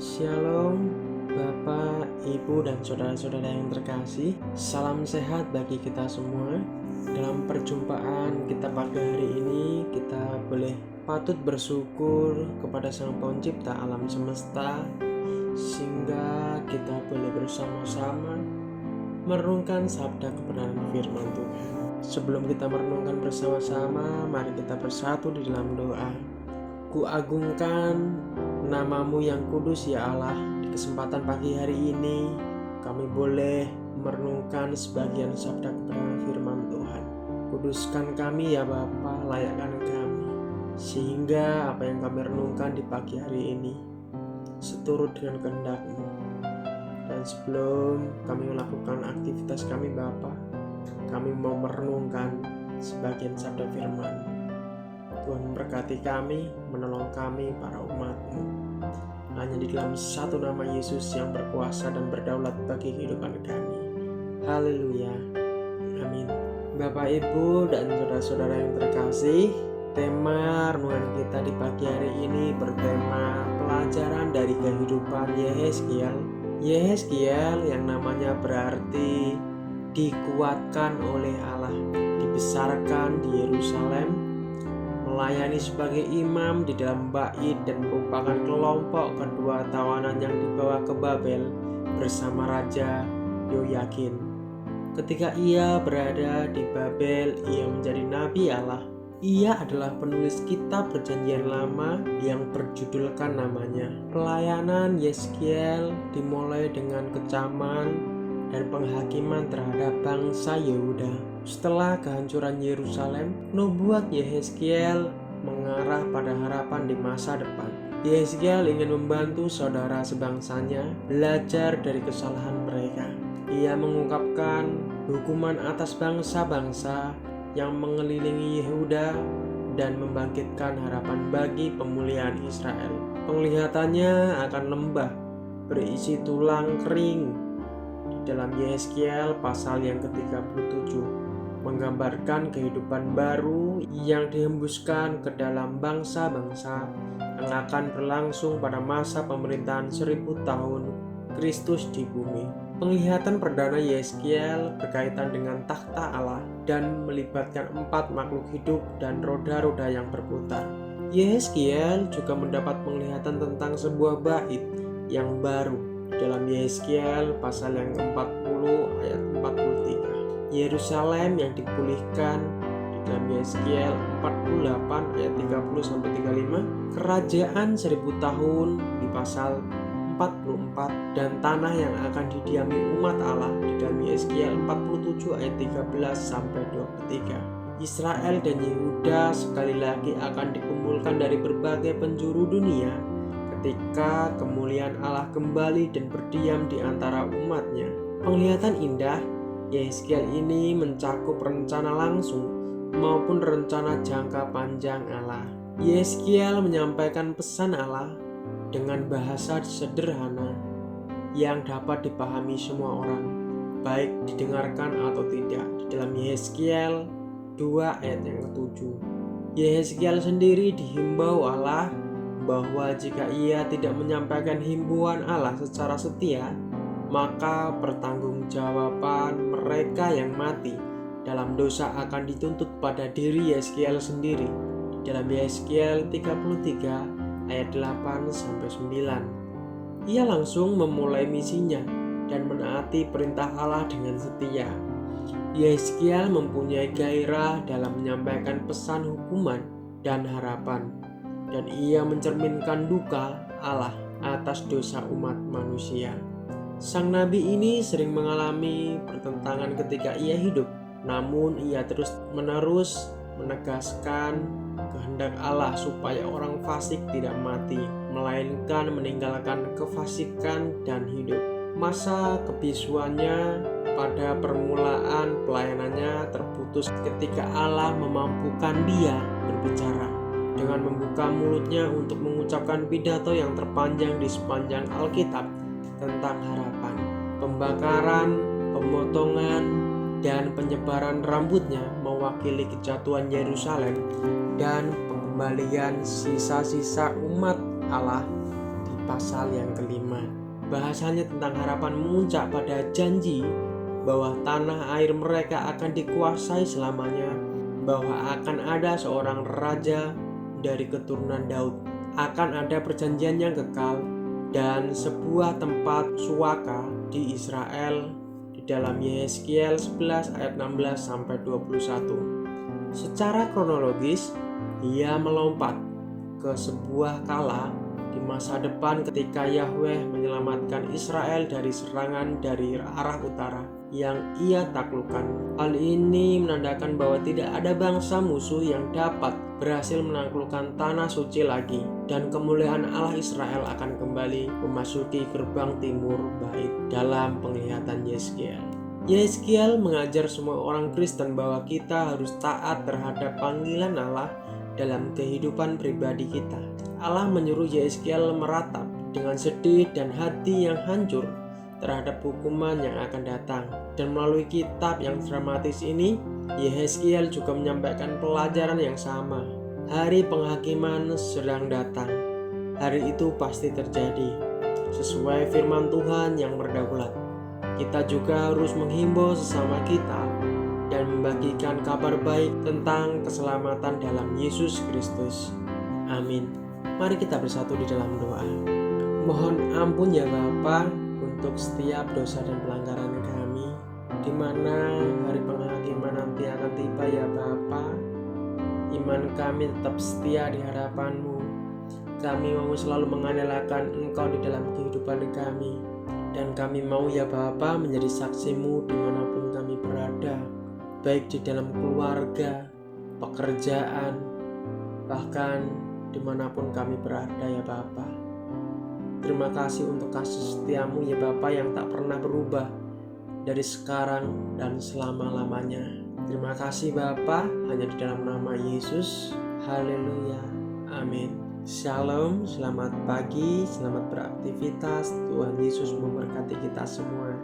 Shalom, Bapak, Ibu, dan saudara-saudara yang terkasih. Salam sehat bagi kita semua. Dalam perjumpaan kita pagi hari ini, kita boleh patut bersyukur kepada Sang Pencipta alam semesta, sehingga kita boleh bersama-sama merenungkan sabda kebenaran firman Tuhan. Sebelum kita merenungkan bersama-sama, mari kita bersatu di dalam doa. Kuagungkan namamu yang kudus ya Allah. Di kesempatan pagi hari ini kami boleh merenungkan sebagian sabda kebenaran firman Tuhan. Kuduskan kami ya Bapa, layakkan kami, sehingga apa yang kami renungkan di pagi hari ini seturut dengan kehendak-Mu. Dan sebelum kami melakukan aktivitas kami Bapa, kami mau merenungkan sebagian sabda firman. Tuhan memberkati kami, menolong kami para umat-Mu. Hanya di dalam satu nama Yesus yang berkuasa dan berdaulat bagi kehidupan kami. Haleluya. Amin. Bapak, Ibu, dan saudara-saudara yang terkasih, tema renungan kita di pagi hari ini bertema pelajaran dari kehidupan Yehezkiel. Yehezkiel yang namanya berarti dikuatkan oleh Allah, dibesarkan di Yerusalem, melayani sebagai imam di dalam bait dan merupakan kelompok kedua tawanan yang dibawa ke Babel bersama Raja Yoyakin. Ketika ia berada di Babel, ia menjadi nabi Allah. Ia adalah penulis kitab Perjanjian Lama yang berjudulkan namanya. Pelayanan Yehezkiel dimulai dengan kecaman dan penghakiman terhadap bangsa Yehuda. Setelah kehancuran Yerusalem, nubuat Yehezkiel mengarah pada harapan di masa depan. Yehezkiel ingin membantu saudara sebangsanya belajar dari kesalahan mereka. Ia mengungkapkan hukuman atas bangsa-bangsa yang mengelilingi Yehuda dan membangkitkan harapan bagi pemulihan Israel. Penglihatannya akan lembah berisi tulang kering dalam Yehezkiel pasal yang ke-37 menggambarkan kehidupan baru yang dihembuskan ke dalam bangsa-bangsa yang akan berlangsung pada masa pemerintahan 1000 tahun Kristus di bumi. Penglihatan perdana Yehezkiel berkaitan dengan takhta Allah dan melibatkan 4 makhluk hidup dan roda-roda yang berputar. Yehezkiel juga mendapat penglihatan tentang sebuah bait yang baru dalam Yehezkiel pasal yang ke-40 ayat 43. Yerusalem yang dipulihkan di dalam Yehezkiel 48 ayat 30-35, kerajaan 1000 tahun di pasal 44, dan tanah yang akan didiami umat Allah di dalam Yehezkiel 47 ayat 13-23. Israel dan Yehuda sekali lagi akan dikumpulkan dari berbagai penjuru dunia ketika kemuliaan Allah kembali dan berdiam di antara umatnya. Penglihatan indah Yehezkiel ini mencakup rencana langsung maupun rencana jangka panjang Allah. Yehezkiel menyampaikan pesan Allah dengan bahasa sederhana yang dapat dipahami semua orang, baik didengarkan atau tidak. Di dalam Yehezkiel 2 ayat yang ke-7, Yehezkiel sendiri dihimbau Allah bahwa jika ia tidak menyampaikan himbauan Allah secara setia, maka pertanggungjawaban mereka yang mati dalam dosa akan dituntut pada diri Yehezkiel sendiri. Dalam Yehezkiel 33 ayat 8-9, ia langsung memulai misinya dan menaati perintah Allah dengan setia. Yehezkiel mempunyai gairah dalam menyampaikan pesan hukuman dan harapan, dan ia mencerminkan duka Allah atas dosa umat manusia. Sang nabi ini sering mengalami pertentangan ketika ia hidup, namun ia terus-menerus menegaskan kehendak Allah supaya orang fasik tidak mati, melainkan meninggalkan kefasikan dan hidup. Masa kebisuannya pada permulaan pelayanannya terputus ketika Allah memampukan dia berbicara dengan membuka mulutnya untuk mengucapkan pidato yang terpanjang di sepanjang Alkitab tentang harapan. Pembakaran, pemotongan, dan penyebaran rambutnya mewakili kejatuhan Yerusalem dan pengembalian sisa-sisa umat Allah di pasal yang kelima. Bahasanya tentang harapan memuncak pada janji bahwa tanah air mereka akan dikuasai selamanya, bahwa akan ada seorang raja dari keturunan Daud, akan ada perjanjian yang kekal, dan sebuah tempat suaka di Israel di dalam Yehezkiel 11 ayat 16 sampai 21. Secara kronologis, ia melompat ke sebuah kala di masa depan ketika Yahweh menyelamatkan Israel dari serangan dari arah utara yang ia taklukkan. Hal ini menandakan bahwa tidak ada bangsa musuh yang dapat berhasil menaklukkan tanah suci lagi, dan kemuliaan Allah Israel akan kembali memasuki gerbang timur bait dalam penglihatan Yehezkiel. Yehezkiel mengajar semua orang Kristen bahwa kita harus taat terhadap panggilan Allah dalam kehidupan pribadi kita. Allah menyuruh Yehezkiel meratap dengan sedih dan hati yang hancur terhadap hukuman yang akan datang. Dan melalui kitab yang dramatis ini, Yehezkiel juga menyampaikan pelajaran yang sama. Hari penghakiman sedang datang. Hari itu pasti terjadi sesuai firman Tuhan yang berdaulat. Kita juga harus menghimbau sesama kita dan membagikan kabar baik tentang keselamatan dalam Yesus Kristus. Amin. Mari kita bersatu di dalam doa. Mohon ampun ya Bapa untuk setiap dosa dan pelanggaran kami, di mana hari penghakiman nanti akan tiba ya Bapa. Iman kami tetap setia di hadapan-Mu. Kami mau selalu mengandalkan Engkau di dalam kehidupan kami, dan kami mau ya Bapa menjadi saksi-Mu dimanapun kami berada, baik di dalam keluarga, pekerjaan, bahkan dimanapun kami berada ya Bapa. Terima kasih untuk kasih setia-Mu ya Bapa yang tak pernah berubah dari sekarang dan selama-lamanya. Terima kasih Bapa, hanya di dalam nama Yesus. Haleluya. Amin. Shalom, selamat pagi, selamat beraktivitas. Tuhan Yesus memberkati kita semua.